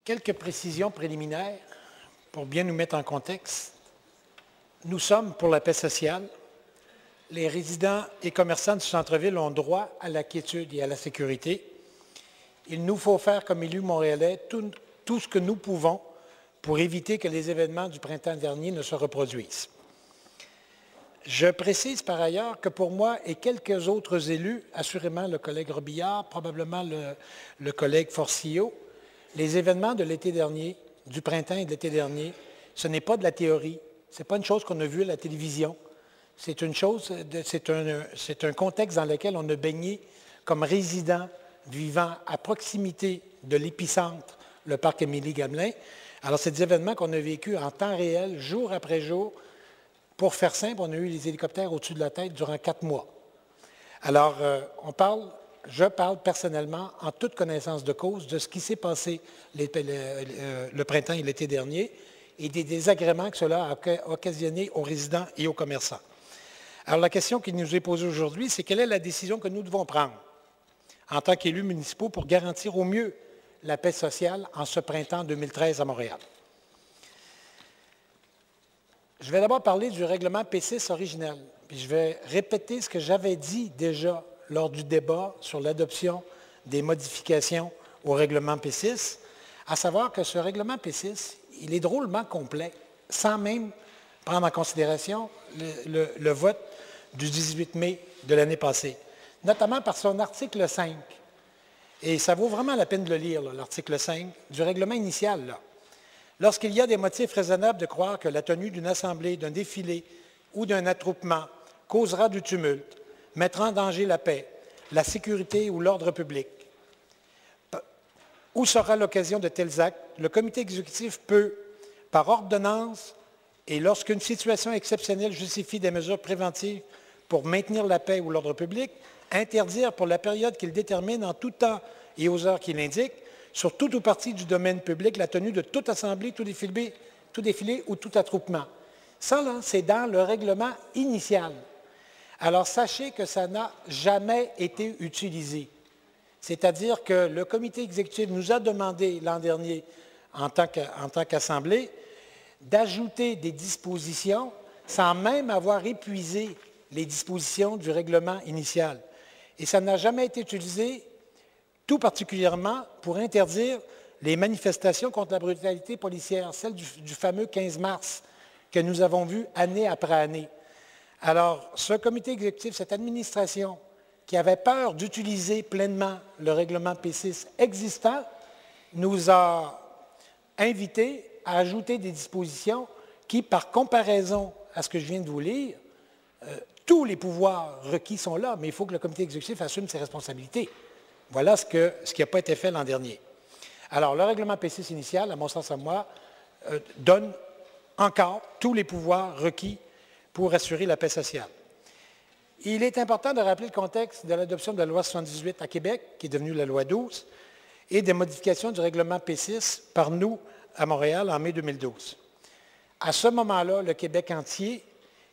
Quelques précisions préliminaires pour bien nous mettre en contexte. Nous sommes pour la paix sociale. Les résidents et commerçants du centre-ville ont droit à la quiétude et à la sécurité. Il nous faut faire, comme élus montréalais, tout ce que nous pouvons pour éviter que les événements du printemps dernier ne se reproduisent. Je précise par ailleurs que pour moi et quelques autres élus, assurément le collègue Robillard, probablement le collègue Forcillo, les événements de l'été dernier, du printemps et de l'été dernier, ce n'est pas de la théorie, ce n'est pas une chose qu'on a vue à la télévision, c'est un contexte dans lequel on a baigné comme résident vivant à proximité de l'épicentre, le parc Émilie-Gamelin. Alors, c'est des événements qu'on a vécus en temps réel, jour après jour. Pour faire simple, on a eu les hélicoptères au-dessus de la tête durant 4 mois. Alors, je parle personnellement, en toute connaissance de cause, de ce qui s'est passé le printemps et l'été dernier et des désagréments que cela a occasionné aux résidents et aux commerçants. Alors, la question qui nous est posée aujourd'hui, c'est quelle est la décision que nous devons prendre en tant qu'élus municipaux pour garantir au mieux la paix sociale en ce printemps 2013 à Montréal. Je vais d'abord parler du règlement P6 originel, puis je vais répéter ce que j'avais dit déjà lors du débat sur l'adoption des modifications au règlement P6, à savoir que ce règlement P6, il est drôlement complet, sans même prendre en considération le vote du 18 mai de l'année passée, notamment par son article 5. Et ça vaut vraiment la peine de le lire, l'article 5 du règlement initial. Là. Lorsqu'il y a des motifs raisonnables de croire que la tenue d'une assemblée, d'un défilé ou d'un attroupement causera du tumulte, mettra en danger la paix, la sécurité ou l'ordre public, ou sera l'occasion de tels actes, le comité exécutif peut, par ordonnance, et lorsqu'une situation exceptionnelle justifie des mesures préventives pour maintenir la paix ou l'ordre public, interdire pour la période qu'il détermine en tout temps et aux heures qu'il indique, sur tout ou partie du domaine public, la tenue de toute assemblée, tout défilé ou tout attroupement. Ça, là, c'est dans le règlement initial. Alors, sachez que ça n'a jamais été utilisé. C'est-à-dire que le comité exécutif nous a demandé l'an dernier, en tant qu'Assemblée, d'ajouter des dispositions sans même avoir épuisé les dispositions du règlement initial. Et ça n'a jamais été utilisé, tout particulièrement pour interdire les manifestations contre la brutalité policière, celle du fameux 15 mars que nous avons vu année après année. Alors, ce comité exécutif, cette administration qui avait peur d'utiliser pleinement le règlement P6 existant, nous a invités à ajouter des dispositions qui, par comparaison à ce que je viens de vous lire, tous les pouvoirs requis sont là, mais il faut que le comité exécutif assume ses responsabilités. Voilà ce qui n'a pas été fait l'an dernier. Alors, le règlement P6 initial, à mon sens à moi, donne encore tous les pouvoirs requis pour assurer la paix sociale. Il est important de rappeler le contexte de l'adoption de la loi 78 à Québec, qui est devenue la loi 12, et des modifications du règlement P6 par nous à Montréal en mai 2012. À ce moment-là, le Québec entier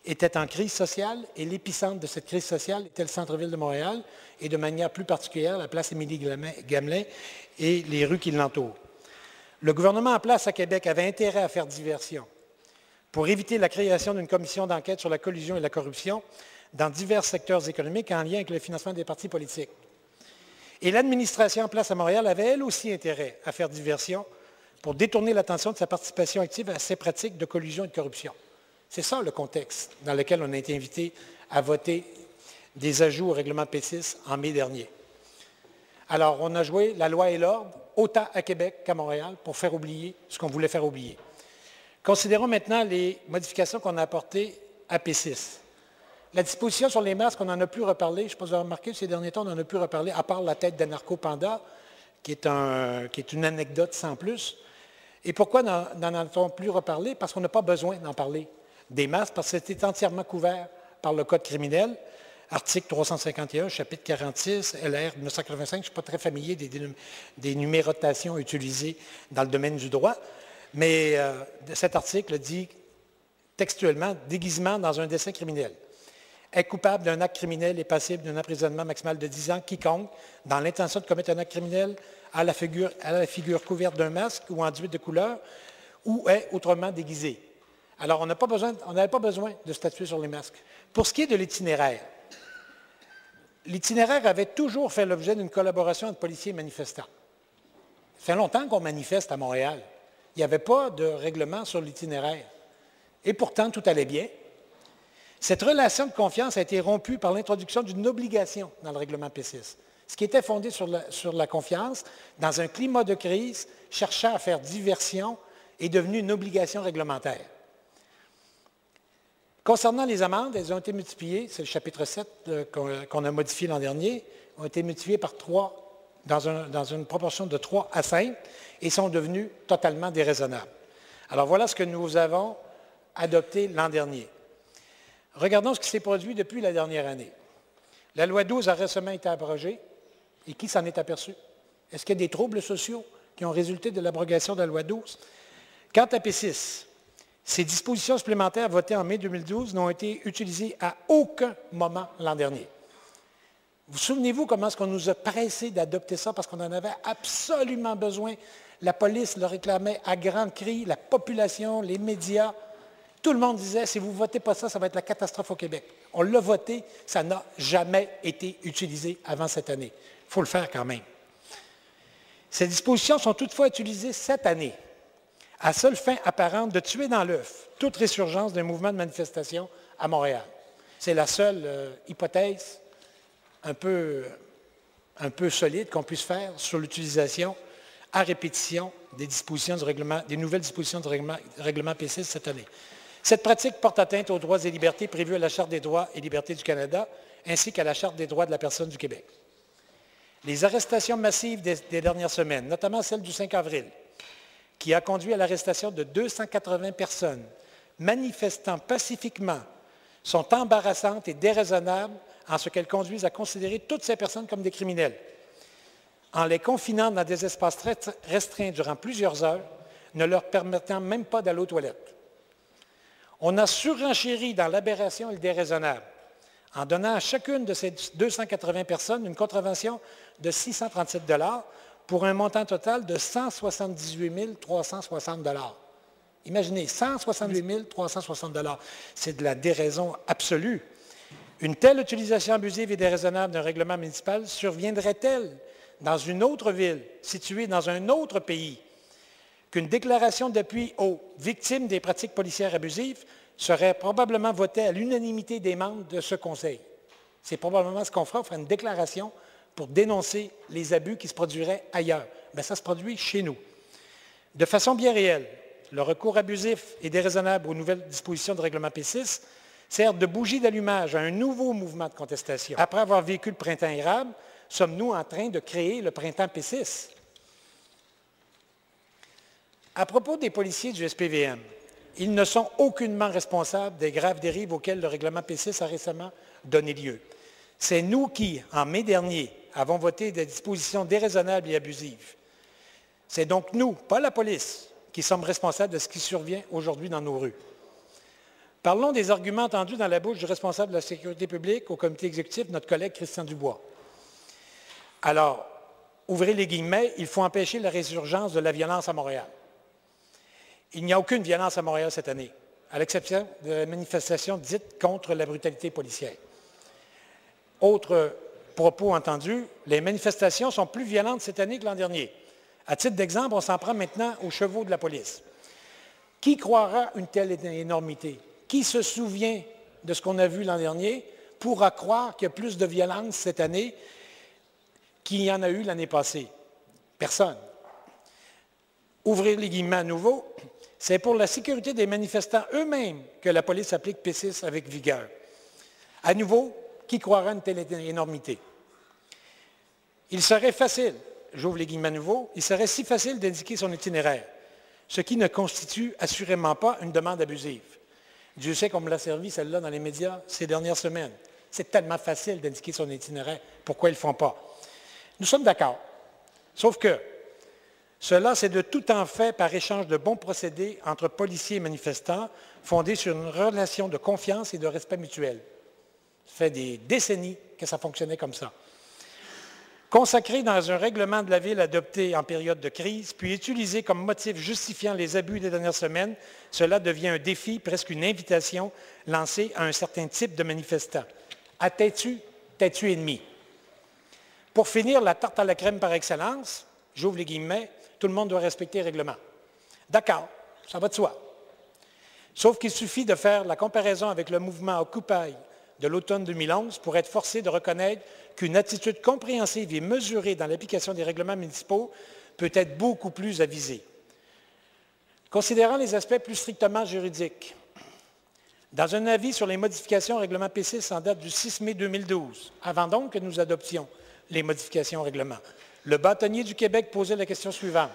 était en crise sociale et l'épicentre de cette crise sociale était le centre-ville de Montréal et de manière plus particulière la place Émilie-Gamelin et les rues qui l'entourent. Le gouvernement en place à Québec avait intérêt à faire diversion pour éviter la création d'une commission d'enquête sur la collusion et la corruption dans divers secteurs économiques en lien avec le financement des partis politiques. Et l'administration en place à Montréal avait elle aussi intérêt à faire diversion pour détourner l'attention de sa participation active à ces pratiques de collusion et de corruption. C'est ça le contexte dans lequel on a été invité à voter des ajouts au règlement P6 en mai dernier. Alors, on a joué la loi et l'ordre, autant à Québec qu'à Montréal, pour faire oublier ce qu'on voulait faire oublier. Considérons maintenant les modifications qu'on a apportées à P6. La disposition sur les masques, on n'en a plus reparlé. Je ne sais pas si vous avez remarqué, ces derniers temps, on n'en a plus reparlé, à part la tête d'Anarco-Panda, qui est une anecdote sans plus. Et pourquoi n'en a-t-on plus reparlé? Parce qu'on n'a pas besoin d'en parler des masques, parce que c'était entièrement couvert par le Code criminel, article 351, chapitre 46, LR 1985. Je ne suis pas très familier des numérotations utilisées dans le domaine du droit, mais cet article dit textuellement « déguisement dans un dessein criminel ». est coupable d'un acte criminel et passible d'un emprisonnement maximal de 10 ans quiconque, dans l'intention de commettre un acte criminel, à la figure couverte d'un masque ou enduite de couleur, ou est autrement déguisé. Alors, on n'avait pas besoin de statuer sur les masques. Pour ce qui est de l'itinéraire avait toujours fait l'objet d'une collaboration entre policiers et manifestants. Ça fait longtemps qu'on manifeste à Montréal. Il n'y avait pas de règlement sur l'itinéraire. Et pourtant, tout allait bien. Cette relation de confiance a été rompue par l'introduction d'une obligation dans le règlement P6. Ce qui était fondé sur la confiance, dans un climat de crise, cherchant à faire diversion, est devenu une obligation réglementaire. Concernant les amendes, elles ont été multipliées, c'est le chapitre 7 qu'on a modifié l'an dernier, ont été multipliées par 3, dans une proportion de 3 à 5, et sont devenues totalement déraisonnables. Alors voilà ce que nous avons adopté l'an dernier. Regardons ce qui s'est produit depuis la dernière année. La loi 12 a récemment été abrogée, et qui s'en est aperçu? Est-ce qu'il y a des troubles sociaux qui ont résulté de l'abrogation de la loi 12? Quant à P6, ces dispositions supplémentaires votées en mai 2012 n'ont été utilisées à aucun moment l'an dernier. Vous souvenez-vous comment est-ce qu'on nous a pressés d'adopter ça parce qu'on en avait absolument besoin? La police le réclamait à grands cris, la population, les médias. Tout le monde disait, si vous ne votez pas ça, ça va être la catastrophe au Québec. On l'a voté, ça n'a jamais été utilisé avant cette année. Il faut le faire quand même. Ces dispositions sont toutefois utilisées cette année à seule fin apparente de tuer dans l'œuf toute résurgence d'un mouvement de manifestation à Montréal. C'est la seule hypothèse un peu solide qu'on puisse faire sur l'utilisation à répétition des dispositions du règlement, des nouvelles dispositions du règlement P6 cette année. Cette pratique porte atteinte aux droits et libertés prévus à la Charte des droits et libertés du Canada ainsi qu'à la Charte des droits de la personne du Québec. Les arrestations massives des dernières semaines, notamment celle du 5 avril, qui a conduit à l'arrestation de 280 personnes manifestant pacifiquement, sont embarrassantes et déraisonnables en ce qu'elles conduisent à considérer toutes ces personnes comme des criminels. En les confinant dans des espaces très restreints durant plusieurs heures, ne leur permettant même pas d'aller aux toilettes. On a surenchéri dans l'aberration et le déraisonnable, en donnant à chacune de ces 280 personnes une contravention de 637 $ pour un montant total de 178 360 $. Imaginez, 178 360 $. C'est de la déraison absolue. Une telle utilisation abusive et déraisonnable d'un règlement municipal surviendrait-elle dans une autre ville, située dans un autre pays, qu'une déclaration d'appui aux victimes des pratiques policières abusives serait probablement votée à l'unanimité des membres de ce Conseil. C'est probablement ce qu'on fera, on fera une déclaration pour dénoncer les abus qui se produiraient ailleurs. Bien, ça se produit chez nous. De façon bien réelle, le recours abusif et déraisonnable aux nouvelles dispositions de règlement P6 sert de bougie d'allumage à un nouveau mouvement de contestation. Après avoir vécu le printemps érable, sommes-nous en train de créer le printemps P6? À propos des policiers du SPVM, ils ne sont aucunement responsables des graves dérives auxquelles le règlement P6 a récemment donné lieu. C'est nous qui, en mai dernier, avons voté des dispositions déraisonnables et abusives. C'est donc nous, pas la police, qui sommes responsables de ce qui survient aujourd'hui dans nos rues. Parlons des arguments entendus dans la bouche du responsable de la sécurité publique au comité exécutif, notre collègue Christian Dubois. Alors, ouvrez les guillemets, il faut empêcher la résurgence de la violence à Montréal. Il n'y a aucune violence à Montréal cette année, à l'exception de la manifestation dite contre la brutalité policière. Autre propos entendu, les manifestations sont plus violentes cette année que l'an dernier. À titre d'exemple, on s'en prend maintenant aux chevaux de la police. Qui croira une telle énormité? Qui se souvient de ce qu'on a vu l'an dernier pourra croire qu'il y a plus de violence cette année qu'il y en a eu l'année passée? Personne. Ouvrir les guillemets à nouveau, c'est pour la sécurité des manifestants eux-mêmes que la police applique P6 avec vigueur. À nouveau, qui croira une telle énormité? Il serait facile, j'ouvre les guillemets à nouveau, il serait si facile d'indiquer son itinéraire, ce qui ne constitue assurément pas une demande abusive. Dieu sait qu'on me l'a servi, celle-là, dans les médias ces dernières semaines. C'est tellement facile d'indiquer son itinéraire. Pourquoi ils ne le font pas? Nous sommes d'accord. Sauf que cela, c'est de tout temps fait par échange de bons procédés entre policiers et manifestants, fondés sur une relation de confiance et de respect mutuel. Ça fait des décennies que ça fonctionnait comme ça. Consacré dans un règlement de la Ville adopté en période de crise, puis utilisé comme motif justifiant les abus des dernières semaines, cela devient un défi, presque une invitation lancée à un certain type de manifestants. À têtu, têtu ennemi. Pour finir, la tarte à la crème par excellence, j'ouvre les guillemets, tout le monde doit respecter le règlement. D'accord, ça va de soi. Sauf qu'il suffit de faire la comparaison avec le mouvement Occupy de l'automne 2011 pour être forcé de reconnaître qu'une attitude compréhensive et mesurée dans l'application des règlements municipaux peut être beaucoup plus avisée. Considérant les aspects plus strictement juridiques, dans un avis sur les modifications au règlement P6 en date du 6 mai 2012, avant donc que nous adoptions les modifications au règlement, le bâtonnier du Québec posait la question suivante.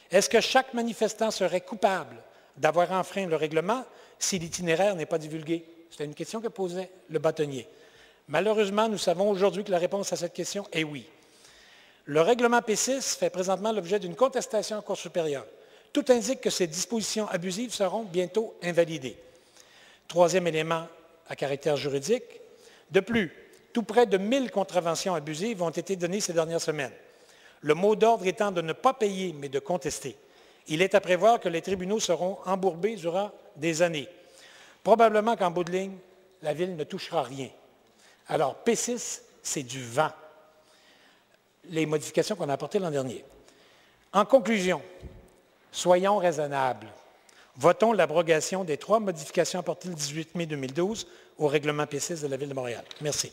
Est-ce que chaque manifestant serait coupable d'avoir enfreint le règlement si l'itinéraire n'est pas divulgué? C'était une question que posait le bâtonnier. Malheureusement, nous savons aujourd'hui que la réponse à cette question est oui. Le règlement P6 fait présentement l'objet d'une contestation en Cour supérieure. Tout indique que ces dispositions abusives seront bientôt invalidées. Troisième élément à caractère juridique. De plus, tout près de 1000 contraventions abusives ont été données ces dernières semaines. Le mot d'ordre étant de ne pas payer, mais de contester. Il est à prévoir que les tribunaux seront embourbés durant des années. Probablement qu'en bout de ligne, la Ville ne touchera rien. Alors, P6, c'est du vent. Les modifications qu'on a apportées l'an dernier. En conclusion, soyons raisonnables. Votons l'abrogation des 3 modifications apportées le 18 mai 2012 au règlement P6 de la Ville de Montréal. Merci.